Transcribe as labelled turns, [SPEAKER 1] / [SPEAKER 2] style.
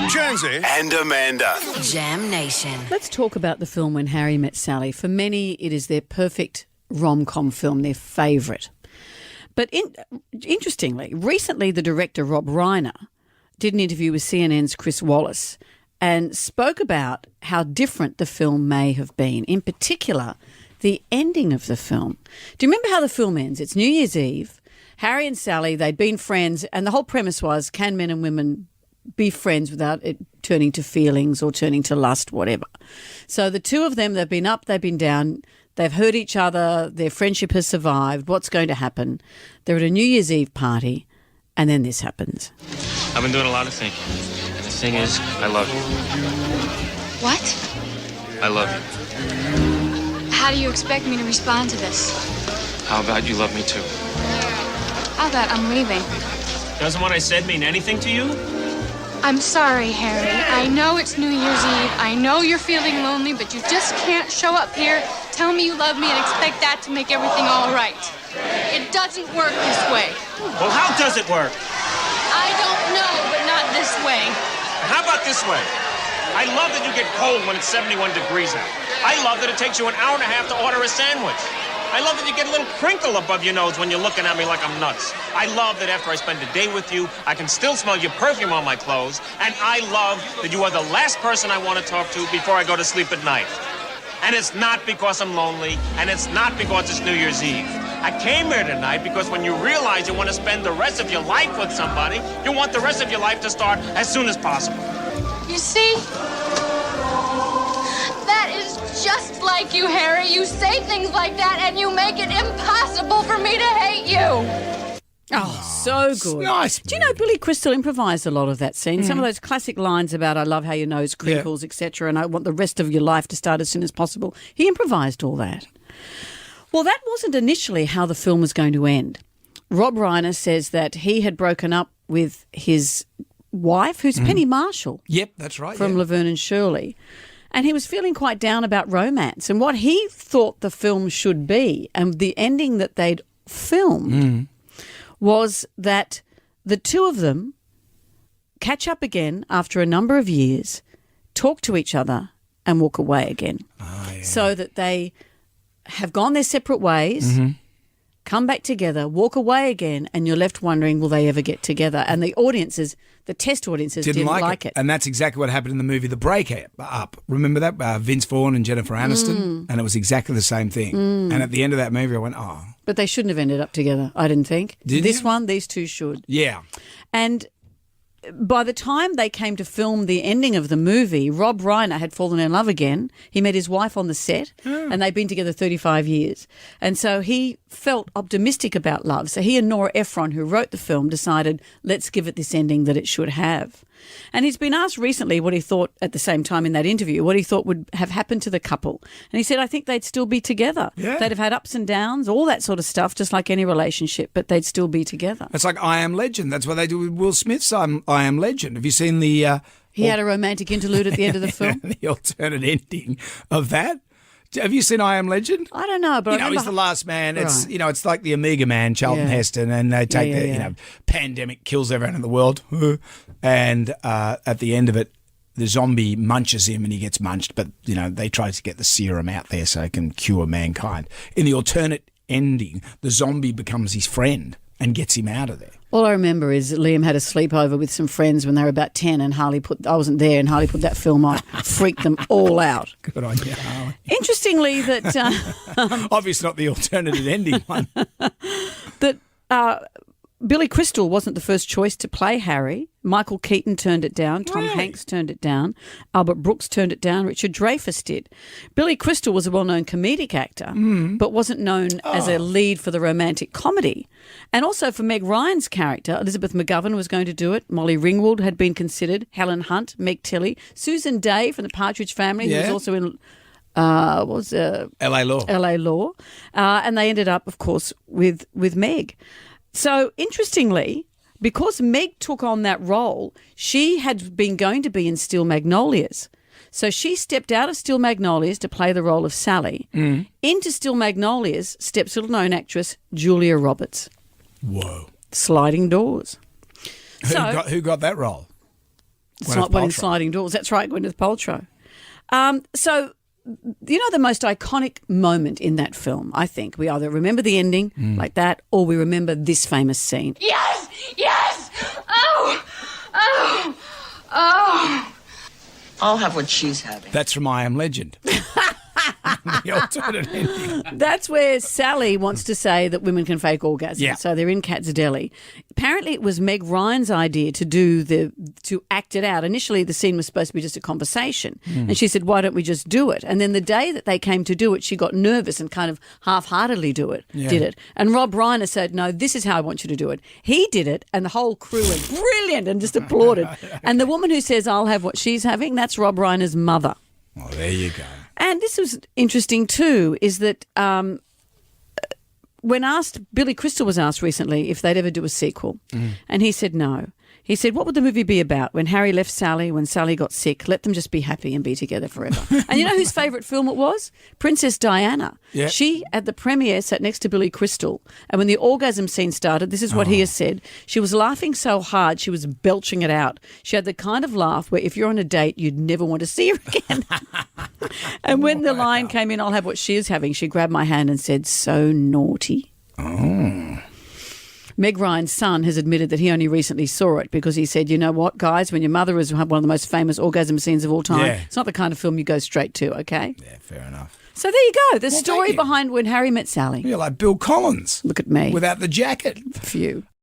[SPEAKER 1] Jonesy and Amanda.
[SPEAKER 2] Jam Nation.
[SPEAKER 3] Let's talk about the film When Harry Met Sally. For many, it is their perfect rom-com film, their favourite. But interestingly, recently the director Rob Reiner did an interview with CNN's Chris Wallace and spoke about how different the film may have been, in particular the ending of the film. Do you remember how the film ends? It's New Year's Eve. Harry and Sally, they'd been friends, and the whole premise was, can men and women be friends without it turning to feelings or turning to lust, whatever? So the two of them, they've been up, they've been down, they've hurt each other, their friendship has survived. What's going to happen? They're at a New Year's Eve party, and then this happens.
[SPEAKER 4] I've been doing a lot of thinking, and the thing is, I love you.
[SPEAKER 5] What?
[SPEAKER 4] I love you.
[SPEAKER 5] How do you expect me to respond to this?
[SPEAKER 4] How about you love me too?
[SPEAKER 5] How about I'm leaving?
[SPEAKER 4] Doesn't what I said mean anything to you?
[SPEAKER 5] I'm sorry, Harry. I know it's New Year's Eve. I know you're feeling lonely, but you just can't show up here, tell me you love me, and expect that to make everything all right. It doesn't work this way.
[SPEAKER 4] Well, how does it work?
[SPEAKER 5] I don't know, but not this way.
[SPEAKER 4] How about this way? I love that you get cold when it's 71 degrees out. I love that it takes you an hour and a half to order a sandwich. I love that you get a little crinkle above your nose when you're looking at me like I'm nuts. I love that after I spend a day with you, I can still smell your perfume on my clothes. And I love that you are the last person I want to talk to before I go to sleep at night. And it's not because I'm lonely, and it's not because it's New Year's Eve. I came here tonight because when you realize you want to spend the rest of your life with somebody, you want the rest of your life to start as soon as possible.
[SPEAKER 5] You see? That is just like you, Harry. You say things like that and you make it impossible for me to hate you.
[SPEAKER 3] Oh, so good.
[SPEAKER 6] Nice.
[SPEAKER 3] Do you know Billy Crystal improvised a lot of that scene? Some of those classic lines about I love how your nose crinkles, etc., and I want the rest of your life to start as soon as possible. He improvised all that. Well, that wasn't initially how the film was going to end. Rob Reiner says that he had broken up with his wife, who's Penny Marshall.
[SPEAKER 6] Yep, that's right.
[SPEAKER 3] From Laverne and Shirley. And he was feeling quite down about romance. And what he thought the film should be, and the ending that they'd filmed, was that the two of them catch up again after a number of years, talk to each other and walk away again. So that they have gone their separate ways, come back together, walk away again, and you're left wondering, will they ever get together? And the audiences, the test audiences, didn't like it.
[SPEAKER 6] And that's exactly what happened in the movie The Break-Up. Remember that? Vince Vaughn and Jennifer Aniston? And it was exactly the same thing. And at the end of that movie, I went, oh.
[SPEAKER 3] But they shouldn't have ended up together, I didn't think.
[SPEAKER 6] Did
[SPEAKER 3] this
[SPEAKER 6] you?
[SPEAKER 3] one, these two should.
[SPEAKER 6] Yeah.
[SPEAKER 3] And by the time they came to film the ending of the movie, Rob Reiner had fallen in love again. He met his wife on the set, and they'd been together 35 years. And so he felt optimistic about love. So he and Nora Ephron, who wrote the film, decided, let's give it this ending that it should have. And he's been asked recently what he thought, at the same time in that interview, what he thought would have happened to the couple. And he said, I think they'd still be together.
[SPEAKER 6] Yeah.
[SPEAKER 3] They'd have had ups and downs, all that sort of stuff, just like any relationship, but they'd still be together.
[SPEAKER 6] It's like I Am Legend. That's what they do with Will Smith's I Am Legend. Have you seen the...
[SPEAKER 3] He had a romantic interlude at the end of the film.
[SPEAKER 6] the alternate ending of that? Have you seen I Am Legend?
[SPEAKER 3] I don't know, but I remember
[SPEAKER 6] he's the last man. It's
[SPEAKER 3] Right.
[SPEAKER 6] it's like the Omega Man, Charlton
[SPEAKER 3] Yeah.
[SPEAKER 6] Heston, and they take
[SPEAKER 3] yeah.
[SPEAKER 6] the pandemic kills everyone in the world, and at the end of it, the zombie munches him and he gets munched. But they try to get the serum out there so it can cure mankind. In the alternate ending, the zombie becomes his friend and gets him out of there.
[SPEAKER 3] All I remember is Liam had a sleepover with some friends when they were about 10 and I wasn't there, and Harley put that film on, freaked them all out.
[SPEAKER 6] Good on you, Harley.
[SPEAKER 3] Interestingly that...
[SPEAKER 6] Obviously not the alternative ending one.
[SPEAKER 3] that Billy Crystal wasn't the first choice to play Harry. Michael Keaton turned it down. Tom
[SPEAKER 6] Really?
[SPEAKER 3] Hanks turned it down. Albert Brooks turned it down. Richard Dreyfuss did. Billy Crystal was a well-known comedic actor, but wasn't known as a lead for the romantic comedy. And also for Meg Ryan's character, Elizabeth McGovern was going to do it. Molly Ringwald had been considered. Helen Hunt, Meg Tilly, Susan Day from the Partridge Family, who was
[SPEAKER 6] Yeah.
[SPEAKER 3] also in...
[SPEAKER 6] L.A. Law.
[SPEAKER 3] LA Law, and they ended up, of course, with Meg. So interestingly, because Meg took on that role, she had been going to be in Steel Magnolias. So she stepped out of Steel Magnolias to play the role of Sally. Into Steel Magnolias steps little-known actress Julia Roberts.
[SPEAKER 6] Whoa.
[SPEAKER 3] Sliding doors.
[SPEAKER 6] Who got that role?
[SPEAKER 3] When Sliding Doors. That's right, Gwyneth Paltrow. So, the most iconic moment in that film, I think, we either remember the ending like that or we remember this famous scene.
[SPEAKER 5] Yes! Yes! Oh! Oh! Oh!
[SPEAKER 2] I'll have what she's having.
[SPEAKER 6] That's from I Am Legend. The alternate ending.
[SPEAKER 3] That's where Sally wants to say that women can fake orgasms.
[SPEAKER 6] Yeah.
[SPEAKER 3] So they're in Cat's Deli. Apparently, it was Meg Ryan's idea to act it out. Initially, the scene was supposed to be just a conversation, and she said, "Why don't we just do it?" And then the day that they came to do it, she got nervous and kind of half-heartedly did it. And Rob Reiner said, "No, this is how I want you to do it." He did it, and the whole crew went brilliant and just applauded. And the woman who says, "I'll have what she's having," that's Rob Reiner's mother.
[SPEAKER 6] Oh, there you go.
[SPEAKER 3] And this was interesting too, is that when Billy Crystal was asked recently if they'd ever do a sequel, and he said no. He said, what would the movie be about? When Harry left Sally, when Sally got sick, let them just be happy and be together forever. And you know whose favourite film it was? Princess Diana.
[SPEAKER 6] Yeah.
[SPEAKER 3] She, at the premiere, sat next to Billy Crystal. And when the orgasm scene started, this is what he has said. She was laughing so hard, she was belching it out. She had the kind of laugh where if you're on a date, you'd never want to see her again. And when the line came in, I'll have what she is having, she grabbed my hand and said, so naughty.
[SPEAKER 6] Oh.
[SPEAKER 3] Meg Ryan's son has admitted that he only recently saw it because he said, you know what, guys, when your mother is one of the most famous orgasm scenes of all time, it's not the kind of film you go straight to, okay?
[SPEAKER 6] Yeah, fair enough.
[SPEAKER 3] So there you go. The story behind When Harry Met Sally.
[SPEAKER 6] You're like Bill Collins.
[SPEAKER 3] Look at me.
[SPEAKER 6] Without the jacket.
[SPEAKER 3] For you.